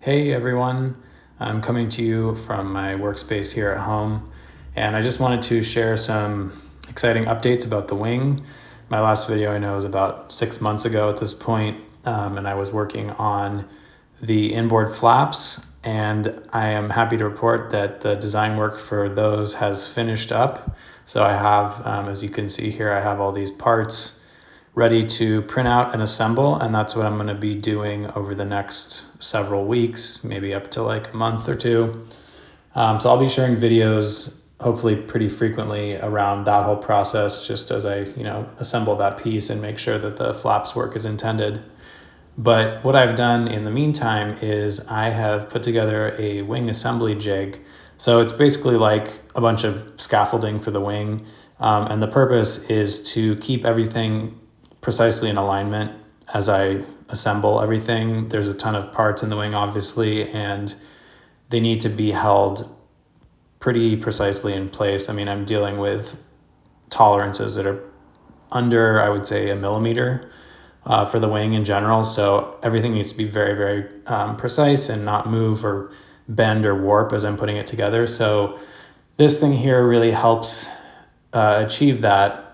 Hey everyone, I'm coming to you from my workspace here at home, and I just wanted to share some exciting updates about the wing. My last video I know was about 6 months ago at this point, and I was working on the inboard flaps, and I am happy to report that the design work for those has finished up. So I have, as you can see here, I have all these parts ready to print out and assemble, and that's what I'm going to be doing over the next several weeks, maybe up to like a month or two. So I'll be sharing videos hopefully pretty frequently around that whole process, just as I assemble that piece and make sure that the flaps work as intended. But what I've done in the meantime is I have put together a wing assembly jig. So it's basically like a bunch of scaffolding for the wing, and the purpose is to keep everything precisely in alignment as I assemble everything. There's a ton of parts in the wing, obviously, and they need to be held pretty precisely in place. I mean, I'm dealing with tolerances that are under, I would say, a millimeter for the wing in general. So everything needs to be very, very precise and not move or bend or warp as I'm putting it together. So this thing here really helps achieve that.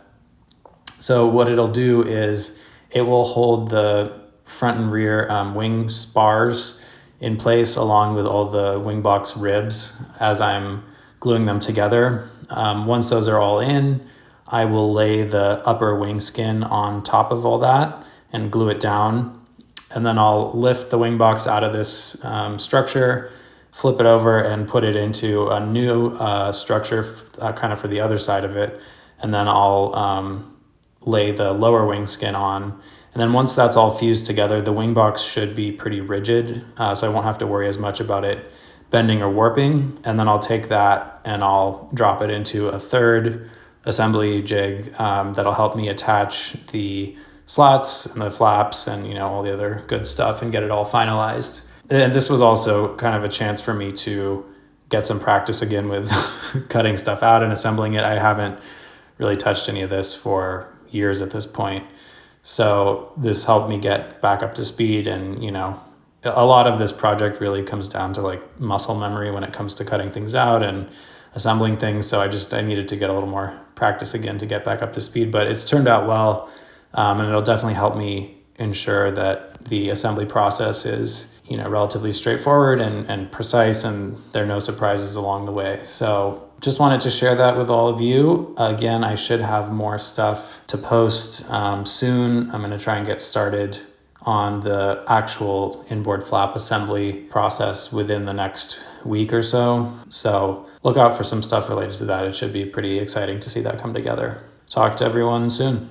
So what it'll do is it will hold the front and rear wing spars in place along with all the wingbox ribs as I'm gluing them together. Once those are all in, I will lay the upper wing skin on top of all that and glue it down. And then I'll lift the wingbox out of this structure, flip it over and put it into a new structure kind of for the other side of it. And then I'll lay the lower wing skin on. And then once that's all fused together, the wing box should be pretty rigid, so I won't have to worry as much about it bending or warping. And then I'll take that and I'll drop it into a third assembly jig that'll help me attach the slats and the flaps and all the other good stuff and get it all finalized. And this was also kind of a chance for me to get some practice again with cutting stuff out and assembling it. I haven't really touched any of this for years at this point. So this helped me get back up to speed, and a lot of this project really comes down to like muscle memory when it comes to cutting things out and assembling things. So I needed to get a little more practice again to get back up to speed, but it's turned out well, and it'll definitely help me ensure that the assembly process is relatively straightforward and precise, and there are no surprises along the way. So just wanted to share that with all of you. Again, I should have more stuff to post soon. I'm going to try and get started on the actual inboard flap assembly process within the next week or so. So look out for some stuff related to that. It should be pretty exciting to see that come together. Talk to everyone soon.